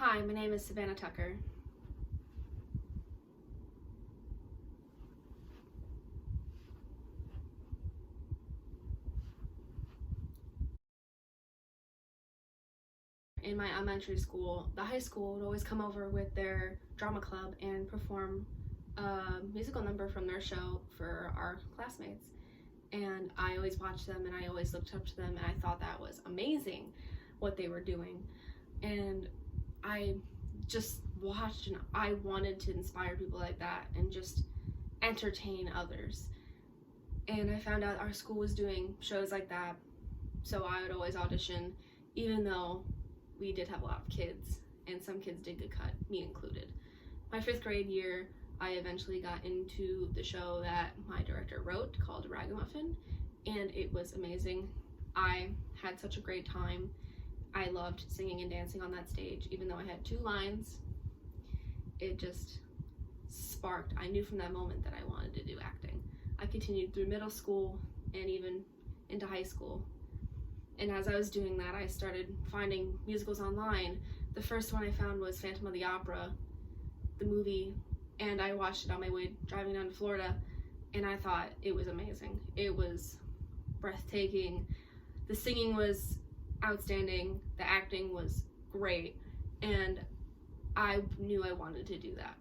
Hi, my name is Savannah Tucker. In my elementary school, the high school would always come over with their drama club and perform a musical number from their show for our classmates. And I always watched them and I always looked up to them, and I thought that was amazing what they were doing. And I just watched and I wanted to inspire people like that and just entertain others. And I found out our school was doing shows like that, so I would always audition, even though we did have a lot of kids, and some kids did get cut, me included. My 5th grade year, I eventually got into the show that my director wrote called Ragamuffin, and it was amazing. I had such a great time. I loved singing and dancing on that stage, even though I had 2 lines. It just sparked. I knew from that moment that I wanted to do acting. I continued through middle school and even into high school. And as I was doing that, I started finding musicals online. The first one I found was Phantom of the Opera, the movie, and I watched it on my way driving down to Florida, and I thought it was amazing. It was breathtaking. The singing was outstanding. The acting was great, and I knew I wanted to do that.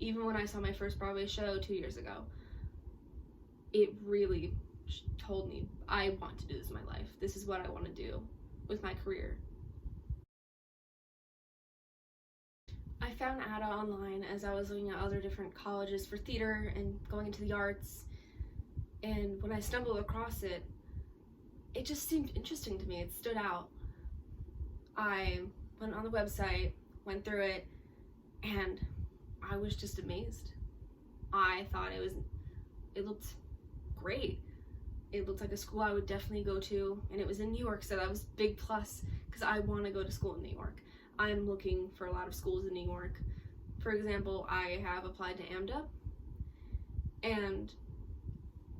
Even when I saw my first Broadway show 2 years ago, it really told me, I want to do this in my life. This is what I want to do with my career. I found AADA online as I was looking at other different colleges for theater and going into the arts, and when I stumbled across it, it just seemed interesting to me. It stood out. I went on the website, went through it, and I was just amazed. I thought it looked great. It looked like a school I would definitely go to, and it was in New York, so that was a big plus because I want to go to school in New York. I'm looking for a lot of schools in New York. For example, I have applied to AADA, and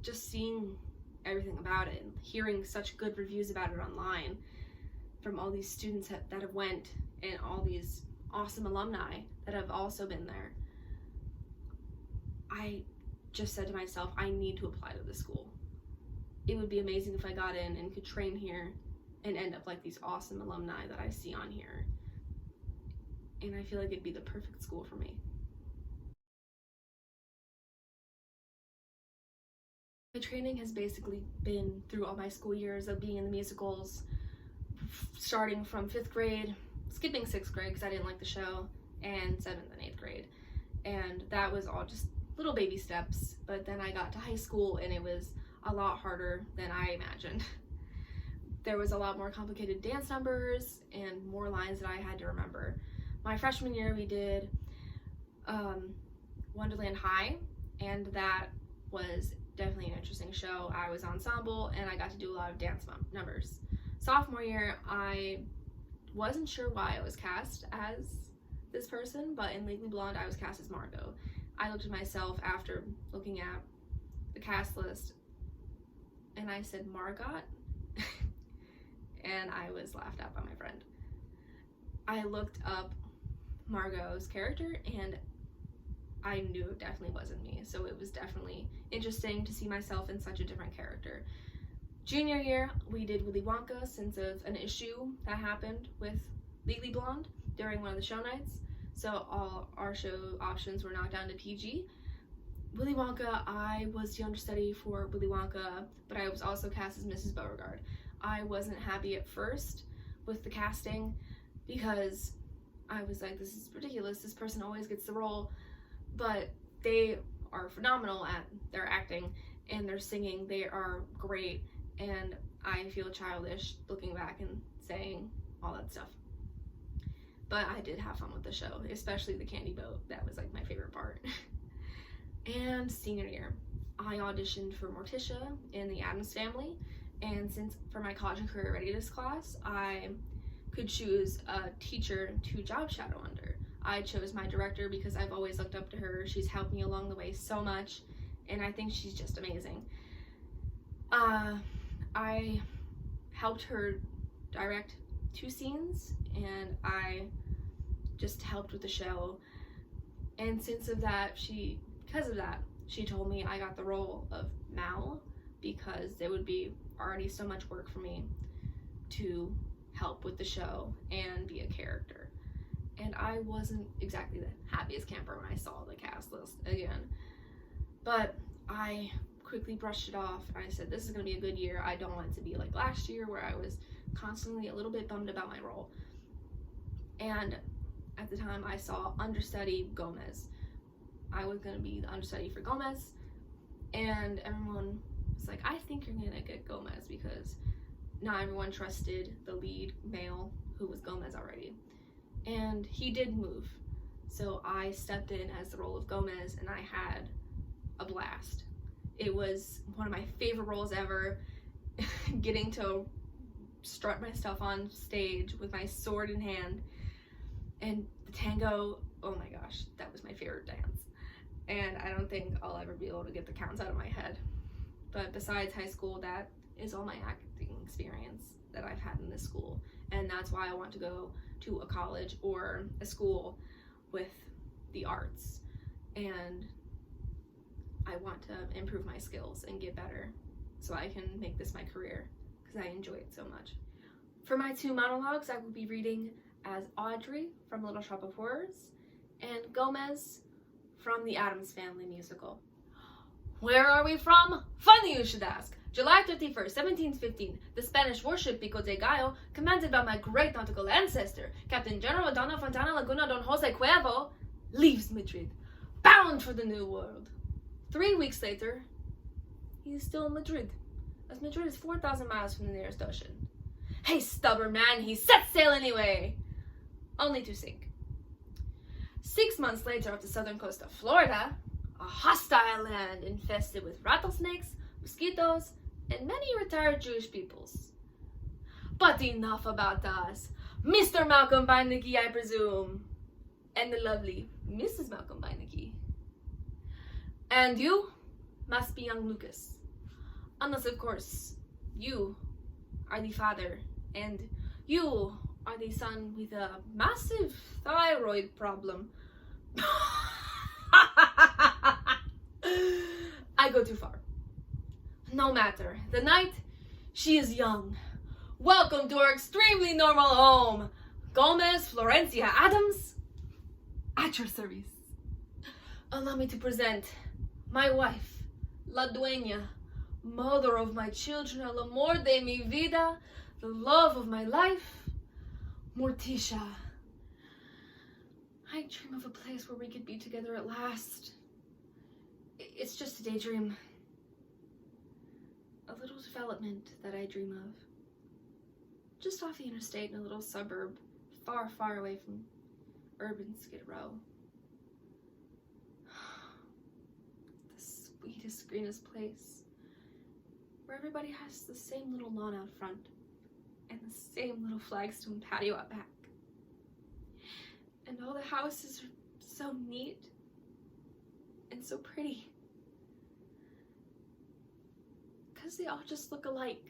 just seeing everything about it and hearing such good reviews about it online from all these students that have went, and all these awesome alumni that have also been there, I just said to myself, I need to apply to this school. It would be amazing if I got in and could train here and end up like these awesome alumni that I see on here. And I feel like it'd be the perfect school for me. My training has basically been through all my school years of being in the musicals, starting from 5th grade, skipping 6th grade because I didn't like the show, and 7th and 8th grade. And that was all just little baby steps, but then I got to high school and it was a lot harder than I imagined. There was a lot more complicated dance numbers and more lines that I had to remember. My freshman year we did Wonderland High, and that was definitely an interesting show. I was ensemble and I got to do a lot of dance numbers. Sophomore year, I wasn't sure why I was cast as this person, but in Legally Blonde I was cast as Margot. I looked at myself after looking at the cast list and I said, Margot? And I was laughed at by my friend. I looked up Margot's character and I knew it definitely wasn't me, so it was definitely interesting to see myself in such a different character. Junior year, we did Willy Wonka since of an issue that happened with Legally Blonde during one of the show nights, so all our show options were knocked down to PG. Willy Wonka, I was the understudy for Willy Wonka, but I was also cast as Mrs. Beauregard. I wasn't happy at first with the casting because I was like, this is ridiculous, this person always gets the role, but they are phenomenal at their acting and their singing. They are great, and I feel childish looking back and saying all that stuff. But I did have fun with the show, especially the candy boat. That was like my favorite part. And senior year, I auditioned for Morticia in the Addams Family, and since for my college and career readiness class, I could choose a teacher to job shadow under. I chose my director because I've always looked up to her. She's helped me along the way so much, and I think she's just amazing. I helped her direct 2 scenes, and I just helped with the show. And because of that, she told me I got the role of Mal because it would be already so much work for me to help with the show and be a character. And I wasn't exactly the happiest camper when I saw the cast list again. But I quickly brushed it off and I said, this is going to be a good year. I don't want it to be like last year where I was constantly a little bit bummed about my role. And at the time I saw understudy Gomez. I was going to be the understudy for Gomez, and everyone was like, I think you're going to get Gomez, because not everyone trusted the lead male who was Gomez already. And he did move. So I stepped in as the role of Gomez and I had a blast. It was one of my favorite roles ever, getting to strut my stuff on stage with my sword in hand. And the tango, oh my gosh, that was my favorite dance. And I don't think I'll ever be able to get the counts out of my head. But besides high school, that is all my acting experience that I've had in this school. And that's why I want to go to a college or a school with the arts. And I want to improve my skills and get better so I can make this my career, because I enjoy it so much. For my 2 monologues, I will be reading as Audrey from Little Shop of Horrors and Gomez from the Addams Family musical. Where are we from? Funny you should ask. July 31st, 1715, the Spanish warship Pico de Gallo, commanded by my great nautical ancestor, Captain General Donna Fontana Laguna Don Jose Cuervo, leaves Madrid, bound for the New World. 3 weeks later, he is still in Madrid, as Madrid is 4,000 miles from the nearest ocean. Hey, stubborn man, he set sail anyway! Only to sink. 6 months later, off the southern coast of Florida, a hostile land infested with rattlesnakes, mosquitoes, and many retired Jewish peoples. But enough about us. Mr. Malcolm Beinecke, I presume. And the lovely Mrs. Malcolm Beinecke. And you must be young Lucas. Unless, of course, you are the father, and you are the son with a massive thyroid problem. I go too far. No matter. The night, she is young. Welcome to our extremely normal home. Gomez Florencia Adams, at your service. Allow me to present my wife, La Dueña, mother of my children, el amor de mi vida, the love of my life, Morticia. I dream of a place where we could be together at last. It's just a daydream. A little development that I dream of. Just off the interstate in a little suburb, far, far away from urban Skid Row. The sweetest, greenest place, where everybody has the same little lawn out front and the same little flagstone patio out back. And all the houses are so neat and so pretty, because they all just look alike.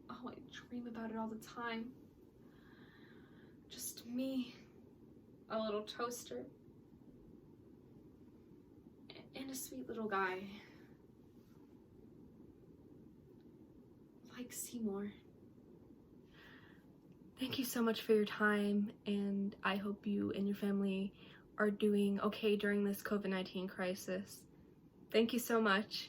Oh, I dream about it all the time. Just me, a little toaster, and a sweet little guy like Seymour. Thank you so much for your time, and I hope you and your family are doing okay during this COVID-19 crisis. Thank you so much.